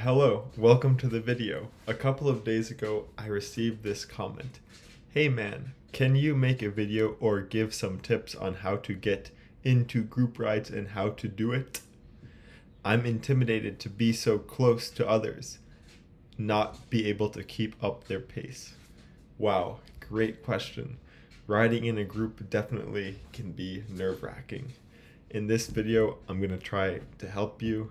Hello, welcome to the video. A couple of days ago, I received this comment. Hey man, can you make a video or give some tips on how to get into group rides and how to do it? I'm intimidated to be so close to others, not be able to keep up their pace. Wow, great question. Riding in a group definitely can be nerve-wracking. In this video, I'm going to try to help you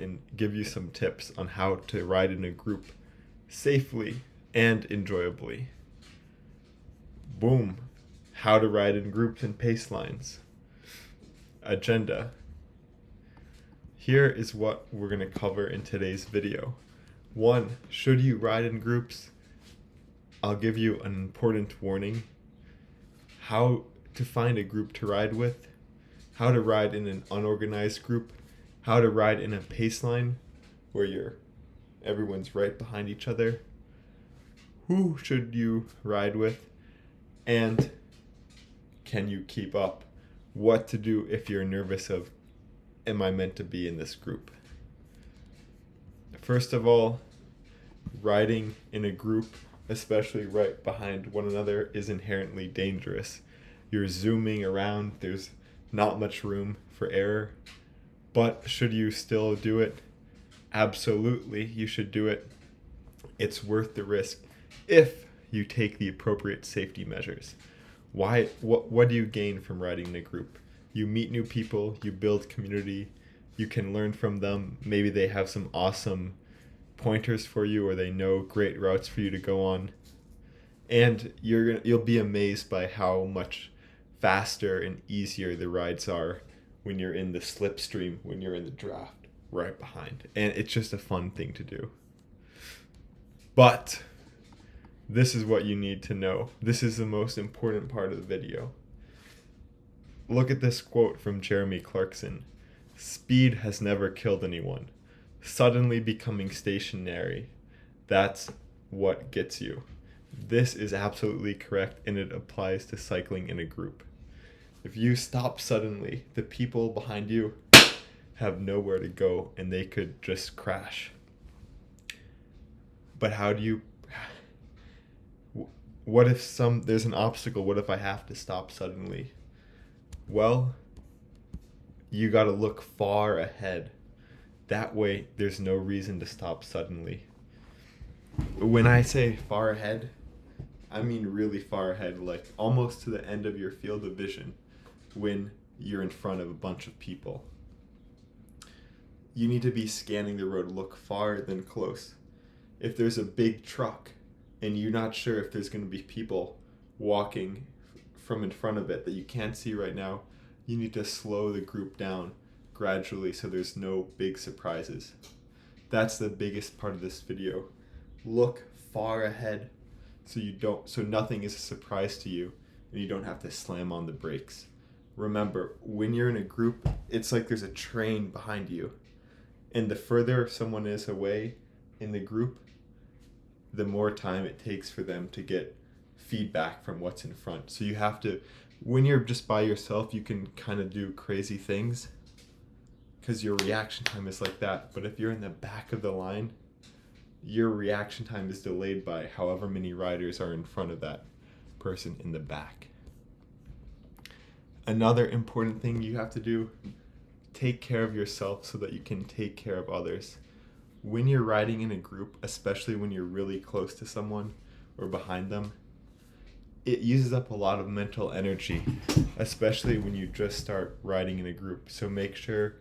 and give you some tips on how to ride in a group safely and enjoyably. Boom! How to ride in groups and pace lines. Agenda. Here is what we're going to cover in today's video. 1. Should you ride in groups? I'll give you an important warning. How to find a group to ride with. How to ride in an unorganized group. How to ride in a paceline where everyone's right behind each other. Who should you ride with? And can you keep up? What to do if you're nervous of, am I meant to be in this group? First of all, riding in a group, especially right behind one another, is inherently dangerous. You're zooming around, there's not much room for error. But should you still do it? Absolutely, you should do it. It's worth the risk if you take the appropriate safety measures. What do you gain from riding in a group? You meet new people, you build community, you can learn from them. Maybe they have some awesome pointers for you, or they know great routes for you to go on. And you'll be amazed by how much faster and easier the rides are when you're in the slipstream, when you're in the draft right behind. And it's just a fun thing to do. But this is what you need to know. This is the most important part of the video. Look at this quote from Jeremy Clarkson. Speed has never killed anyone. Suddenly becoming stationary, that's what gets you. This is absolutely correct, and it applies to cycling in a group. If you stop suddenly, the people behind you have nowhere to go and they could just crash. But what if there's an obstacle? What if I have to stop suddenly? Well, you got to look far ahead. That way, there's no reason to stop suddenly. When I say far ahead, I mean really far ahead, like almost to the end of your field of vision when you're in front of a bunch of people. You need to be scanning the road, look far than close. If there's a big truck and you're not sure if there's going to be people walking from in front of it that you can't see right now, you need to slow the group down gradually so there's no big surprises. That's the biggest part of this video. Look far ahead so nothing is a surprise to you and you don't have to slam on the brakes. Remember, when you're in a group, it's like there's a train behind you. And the further someone is away in the group, the more time it takes for them to get feedback from what's in front. So you have to, when you're just by yourself, you can kind of do crazy things because your reaction time is like that. But if you're in the back of the line, your reaction time is delayed by however many riders are in front of that person in the back. Another important thing you have to do, take care of yourself so that you can take care of others. When you're riding in a group, especially when you're really close to someone or behind them, it uses up a lot of mental energy, especially when you just start riding in a group. So make sure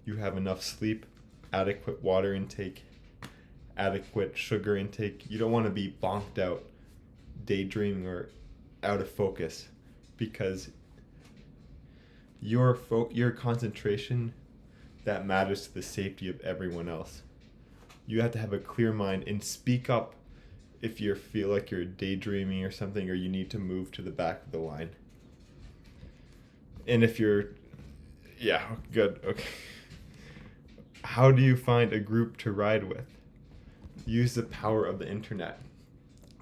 you have enough sleep, adequate water intake, adequate sugar intake. You don't want to be bonked out, daydreaming, or out of focus, because your concentration, that matters to the safety of everyone else. You have to have a clear mind and speak up if you feel like you're daydreaming or something, or you need to move to the back of the line. And if you're, yeah, good, okay. How do you find a group to ride with? Use the power of the internet.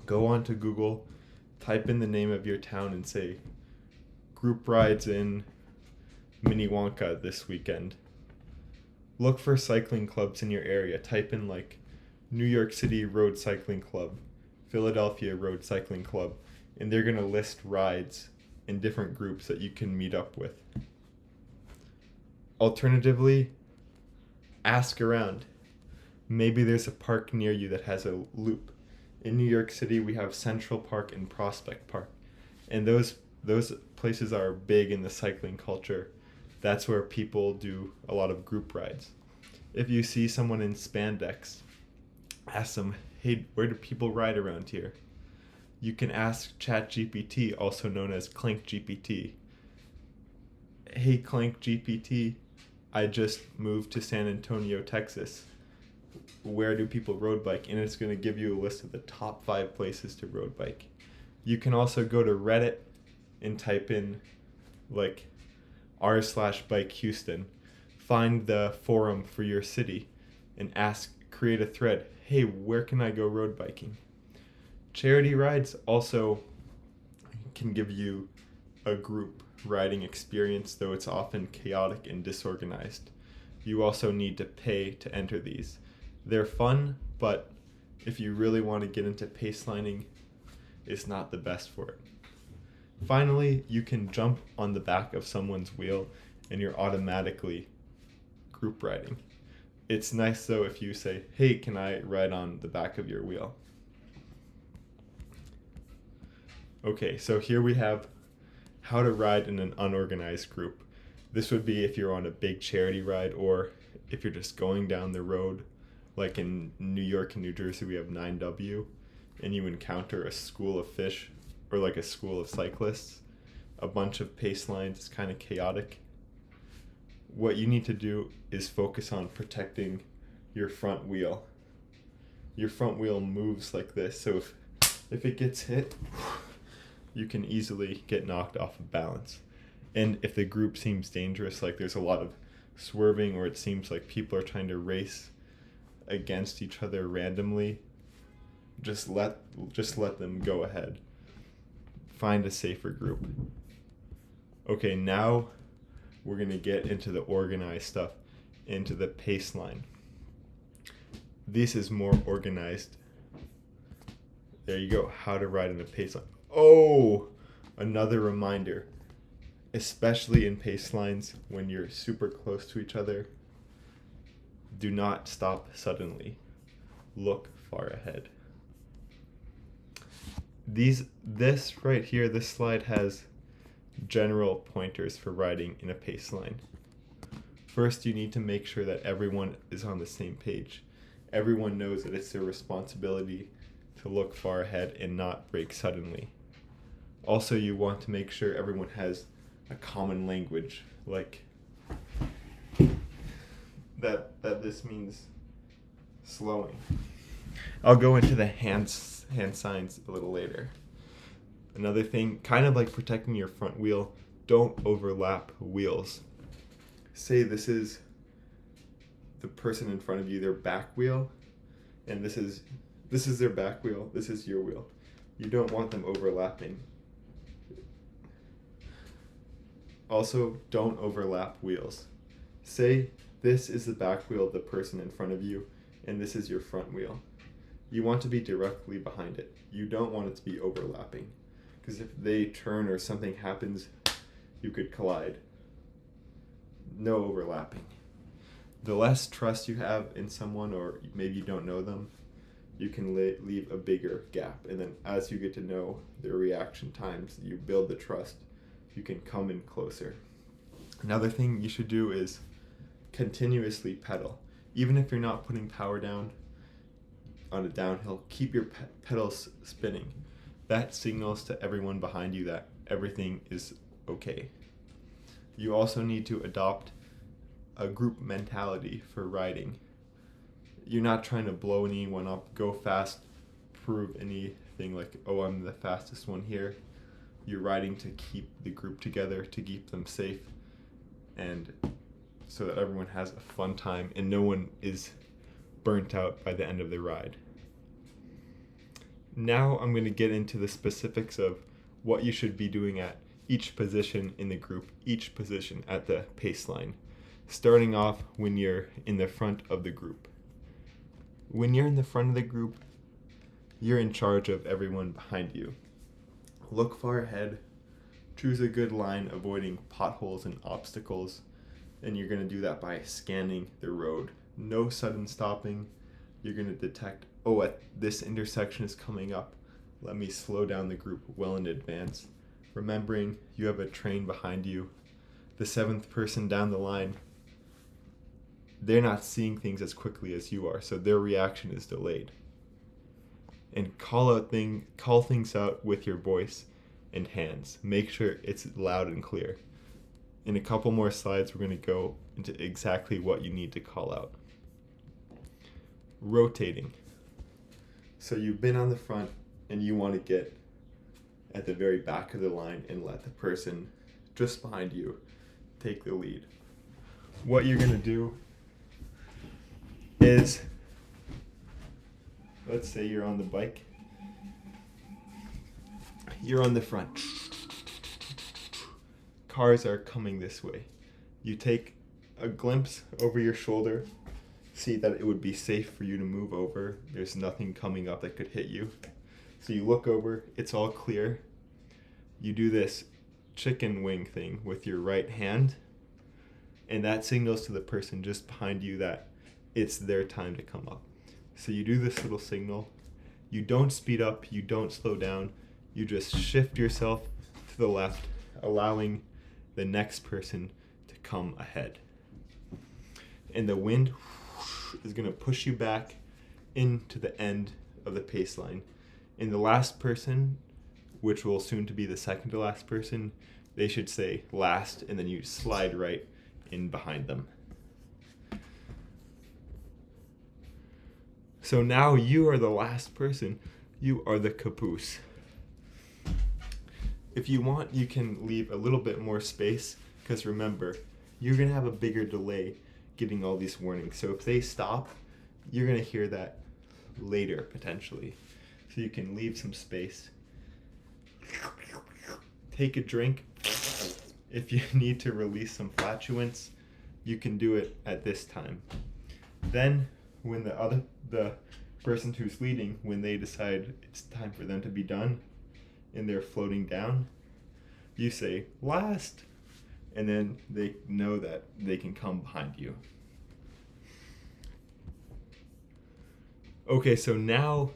Go onto Google, type in the name of your town and say, group rides in Minnewanka this weekend. Look for cycling clubs in your area. Type in like New York City Road Cycling Club, Philadelphia Road Cycling Club, and they're going to list rides in different groups that you can meet up with. Alternatively, ask around. Maybe there's a park near you that has a loop. In New York City, we have Central Park and Prospect Park, and those places are big in the cycling culture. That's where people do a lot of group rides. If you see someone in spandex, ask them, hey, where do people ride around here? You can ask ChatGPT, also known as Clank GPT. Hey, Clank GPT, I just moved to San Antonio, Texas. Where do people road bike? And it's going to give you a list of the top 5 places to road bike. You can also go to Reddit and type in like r/bike Houston. Find the forum for your city and create a thread. Hey, where can I go road biking? Charity rides also can give you a group riding experience, though it's often chaotic and disorganized. You also need to pay to enter these. They're fun, but if you really want to get into pacelining, it's not the best for it. Finally, you can jump on the back of someone's wheel and you're automatically group riding. It's nice though if you say, hey, can I ride on the back of your wheel? Okay, so here we have how to ride in an unorganized group. This would be if you're on a big charity ride or if you're just going down the road, like in New York and New Jersey, we have 9W, and you encounter a school of fish or like a school of cyclists, a bunch of pace lines. It's kind of chaotic. What you need to do is focus on protecting your front wheel. Your front wheel moves like this, so if it gets hit, you can easily get knocked off of balance. And if the group seems dangerous, like there's a lot of swerving or it seems like people are trying to race against each other randomly, just let them go ahead. Find a safer group. Okay, now we're going to get into the organized stuff, into the pace line. This is more organized. There you go, how to ride in a pace line. Oh, another reminder, especially in pace lines when you're super close to each other, do not stop suddenly. Look far ahead. This right here, this slide has general pointers for riding in a pace line. First, you need to make sure that everyone is on the same page. Everyone knows that it's their responsibility to look far ahead and not brake suddenly. Also, you want to make sure everyone has a common language, like that this means slowing. I'll go into the hand signs a little later. Another thing, kind of like protecting your front wheel, don't overlap wheels. Say this is the person in front of you, their back wheel, and this is their back wheel, this is your wheel. You don't want them overlapping. Also, don't overlap wheels. Say this is the back wheel of the person in front of you, and this is your front wheel. You want to be directly behind it. You don't want it to be overlapping, because if they turn or something happens, you could collide. No overlapping. The less trust you have in someone, or maybe you don't know them, you can leave a bigger gap. And then as you get to know their reaction times, you build the trust, you can come in closer. Another thing you should do is continuously pedal. Even if you're not putting power down on a downhill, keep your pedals spinning. That signals to everyone behind you that everything is okay. You also need to adopt a group mentality for riding. You're not trying to blow anyone up, go fast, prove anything like, oh, I'm the fastest one here. You're riding to keep the group together, to keep them safe, and so that everyone has a fun time and no one is burnt out by the end of the ride. Now I'm going to get into the specifics of what you should be doing at each position in the group, each position at the pace line. starting off when you're in the front of the group. When you're in the front of the group, you're in charge of everyone behind you. Look far ahead, choose a good line, avoiding potholes and obstacles, and you're going to do that by scanning the road. No sudden stopping. You're going to detect, oh, at this intersection is coming up. Let me slow down the group well in advance. Remembering you have a train behind you. The 7th person down the line, they're not seeing things as quickly as you are, so their reaction is delayed. And call things out with your voice and hands. Make sure it's loud and clear. In a couple more slides, we're going to go into exactly what you need to call out. Rotating. So you've been on the front and you want to get at the very back of the line and let the person just behind you take the lead. What you're going to do is, let's say you're on the bike. You're on the front. Cars are coming this way. You take a glimpse over your shoulder, see that it would be safe for you to move over. There's nothing coming up that could hit you. So you look over, it's all clear. You do this chicken wing thing with your right hand, and that signals to the person just behind you that it's their time to come up. So you do this little signal. You don't speed up, you don't slow down. You just shift yourself to the left, allowing the next person to come ahead. And the wind is going to push you back into the end of the pace line. And the last person, which will soon to be the second to last person, they should say last, and then you slide right in behind them. So now you are the last person. You are the caboose. If you want, you can leave a little bit more space, because remember, you're going to have a bigger delay getting all these warnings. So if they stop, you're going to hear that later, potentially. So you can leave some space. Take a drink. If you need to release some flatulence, you can do it at this time. Then, when the person who's leading, when they decide it's time for them to be done, and they're floating down, you say, last, and then they know that they can come behind you. Okay, so now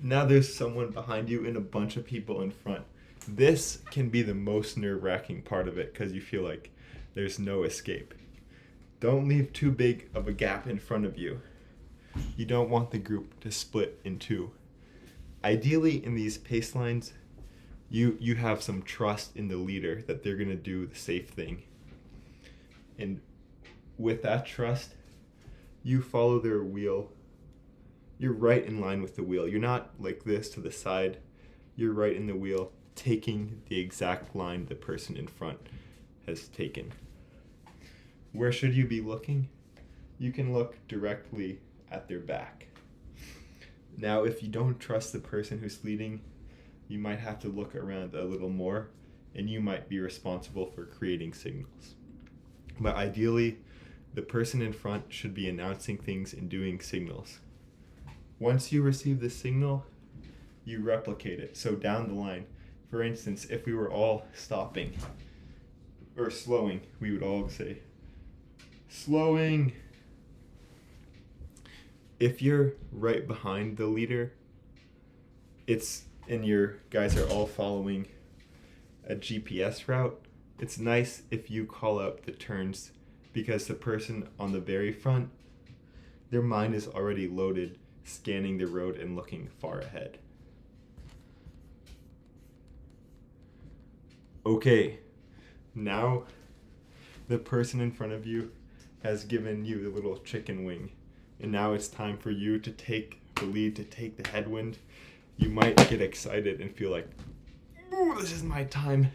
there's someone behind you and a bunch of people in front. This can be the most nerve-wracking part of it, because you feel like there's no escape. Don't leave too big of a gap in front of you. You don't want the group to split in two. Ideally, in these pace lines, you have some trust in the leader that they're going to do the safe thing. And with that trust, you follow their wheel. You're right in line with the wheel. You're not like this to the side. You're right in the wheel, taking the exact line the person in front has taken. Where should you be looking? You can look directly at their back. Now, if you don't trust the person who's leading, you might have to look around a little more, and you might be responsible for creating signals. But ideally, the person in front should be announcing things and doing signals. Once you receive the signal, you replicate it. So down the line, for instance, if we were all stopping or slowing, we would all say, slowing. If you're right behind the leader, and your guys are all following a GPS route, it's nice if you call out the turns, because the person on the very front, their mind is already loaded, scanning the road and looking far ahead. Okay, now the person in front of you has given you the little chicken wing, and now it's time for you to take the lead, to take the headwind. You might get excited and feel like, ooh, this is my time,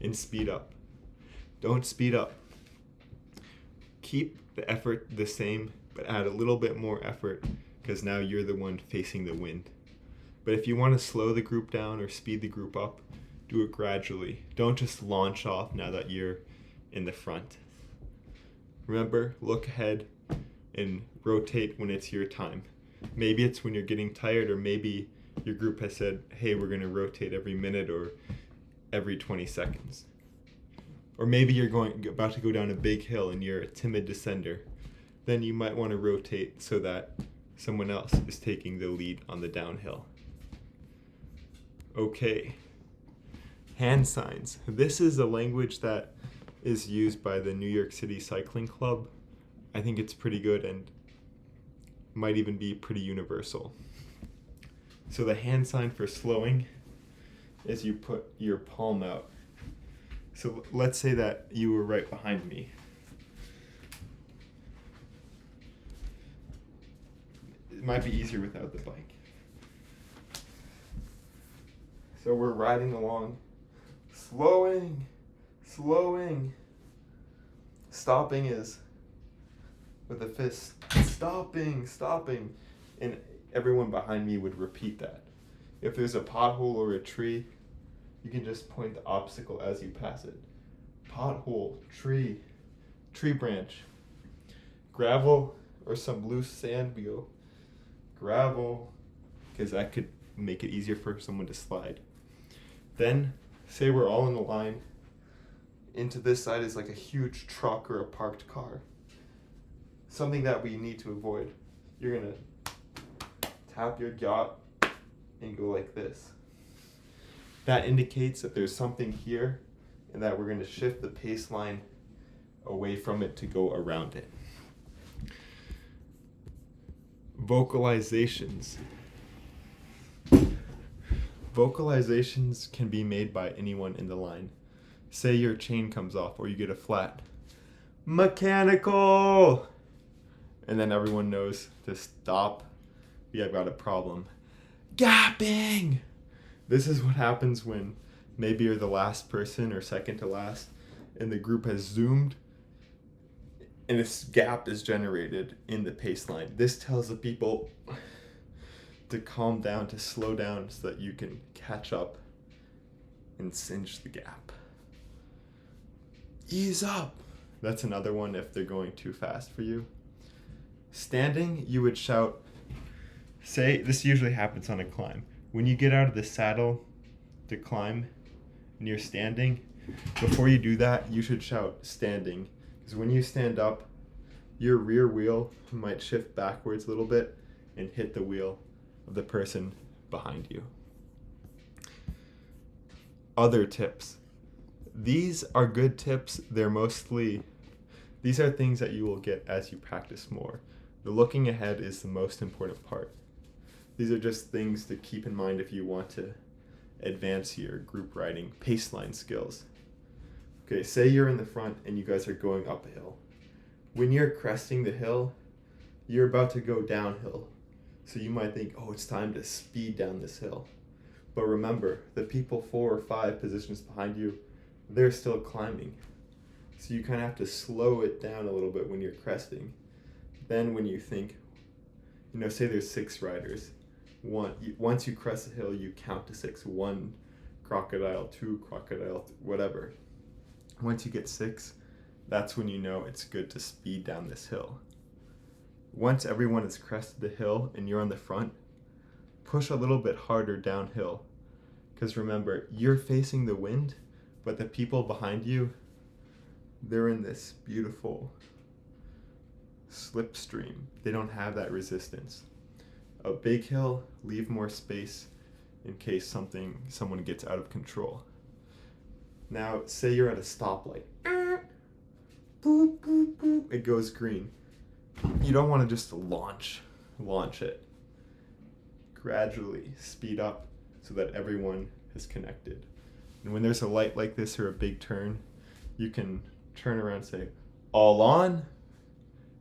and speed up. Don't speed up. Keep the effort the same, but add a little bit more effort, because now you're the one facing the wind. But if you want to slow the group down or speed the group up, do it gradually. Don't just launch off now that you're in the front. Remember, look ahead and rotate when it's your time. Maybe it's when you're getting tired, or maybe your group has said, hey, we're going to rotate every minute or every 20 seconds. Or maybe you're about to go down a big hill and you're a timid descender. Then you might want to rotate so that someone else is taking the lead on the downhill. Okay. Hand signs. This is a language that is used by the New York City Cycling Club. I think it's pretty good and might even be pretty universal. So the hand sign for slowing is you put your palm out. So let's say that you were right behind me. It might be easier without the bike. So we're riding along, slowing. Stopping is with a fist, stopping. And everyone behind me would repeat that. If there's a pothole or a tree, you can just point the obstacle as you pass it. Pothole, tree branch. Gravel or some loose sand, we go gravel, because that could make it easier for someone to slide. Then, say we're all in a line. Into this side is like a huge truck or a parked car. Something that we need to avoid. You're going to tap your yacht and go like this. That indicates that there's something here and that we're going to shift the paceline away from it to go around it. Vocalizations. Vocalizations can be made by anyone in the line. Say your chain comes off or you get a flat. Mechanical! And then everyone knows to stop. We have got a problem. Gapping! This is what happens when maybe you're the last person or second to last and the group has zoomed and this gap is generated in the paceline. This tells the people to calm down, to slow down so that you can catch up and cinch the gap. Ease up. That's another one if they're going too fast for you. Standing, you would shout, say, this usually happens on a climb. When you get out of the saddle to climb and you're standing, before you do that, you should shout standing. Because when you stand up, your rear wheel might shift backwards a little bit and hit the wheel of the person behind you. Other tips. These are good tips. These are things that you will get as you practice more. The looking ahead is the most important part. These are just things to keep in mind if you want to advance your group riding paceline skills. Okay, say you're in the front and you guys are going up a hill. When you're cresting the hill, you're about to go downhill. So you might think, oh, it's time to speed down this hill. But remember, the people 4 or 5 positions behind you, they're still climbing. So you kind of have to slow it down a little bit when you're cresting. Then when you think, say there's 6 riders. Once you crest the hill, you count to 6. 1 crocodile, 2 crocodile, whatever. Once you get 6, that's when you know it's good to speed down this hill. Once everyone has crested the hill and you're on the front, push a little bit harder downhill. Because remember, you're facing the wind, but the people behind you, they're in this beautiful slipstream. They don't have that resistance. A big hill, leave more space in case someone gets out of control. Now, say you're at a stoplight. Boop, boop, boop. It goes green. You don't want to just launch it. Gradually speed up so that everyone is connected. And when there's a light like this or a big turn, you can turn around and say, all on.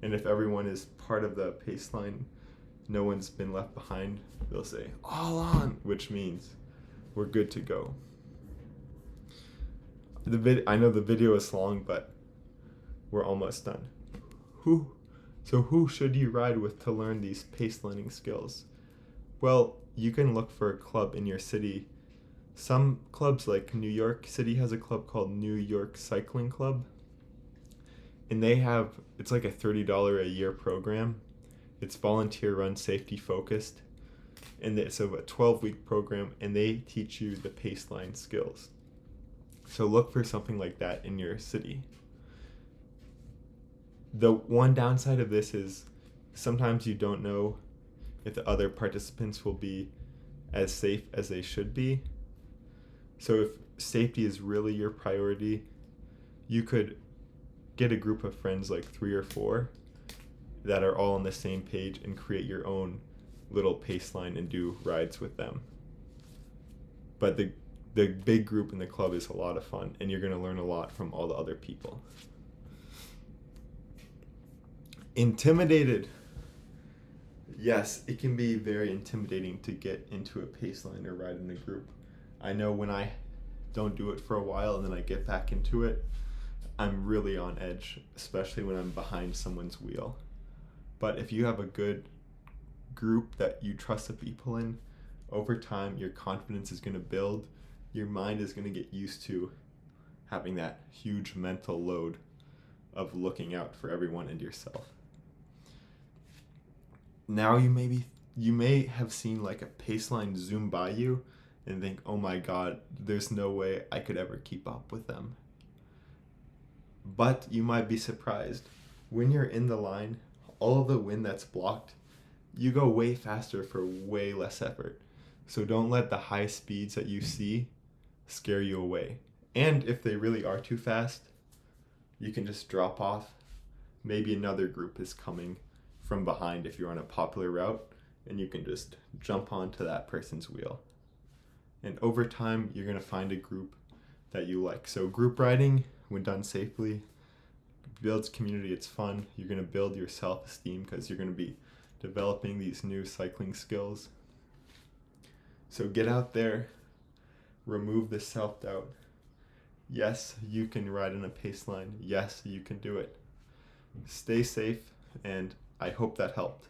And if everyone is part of the pace line, no one's been left behind, they'll say, all on, which means we're good to go. I know the video is long, but we're almost done. Who should you ride with to learn these pace learning skills? Well, you can look for a club in your city. Some clubs, like New York City has a club called New York Cycling Club. And it's like a $30 a year program. It's volunteer run, safety focused. And it's a 12-week program, and they teach you the paceline skills. So look for something like that in your city. The one downside of this is sometimes you don't know if the other participants will be as safe as they should be. So if safety is really your priority, you could get a group of friends, like 3 or 4, that are all on the same page and create your own little paceline and do rides with them. But the big group in the club is a lot of fun, and you're going to learn a lot from all the other people. Intimidated. Yes, it can be very intimidating to get into a paceline or ride in a group. I know when I don't do it for a while and then I get back into it, I'm really on edge, especially when I'm behind someone's wheel. But if you have a good group that you trust the people in, over time your confidence is going to build. Your mind is going to get used to having that huge mental load of looking out for everyone and yourself. Now you may have seen like a paceline zoom by you and think, oh my god, there's no way I could ever keep up with them. But you might be surprised. When you're in the line, all of the wind that's blocked, you go way faster for way less effort. So don't let the high speeds that you see scare you away. And if they really are too fast, you can just drop off. Maybe another group is coming from behind if you're on a popular route, and you can just jump onto that person's wheel. And over time, you're going to find a group that you like. So group riding, when done safely, builds community. It's fun. You're going to build your self-esteem because you're going to be developing these new cycling skills. So get out there, remove the self-doubt. Yes, you can ride in a paceline. Yes, you can do it. Stay safe, and I hope that helped.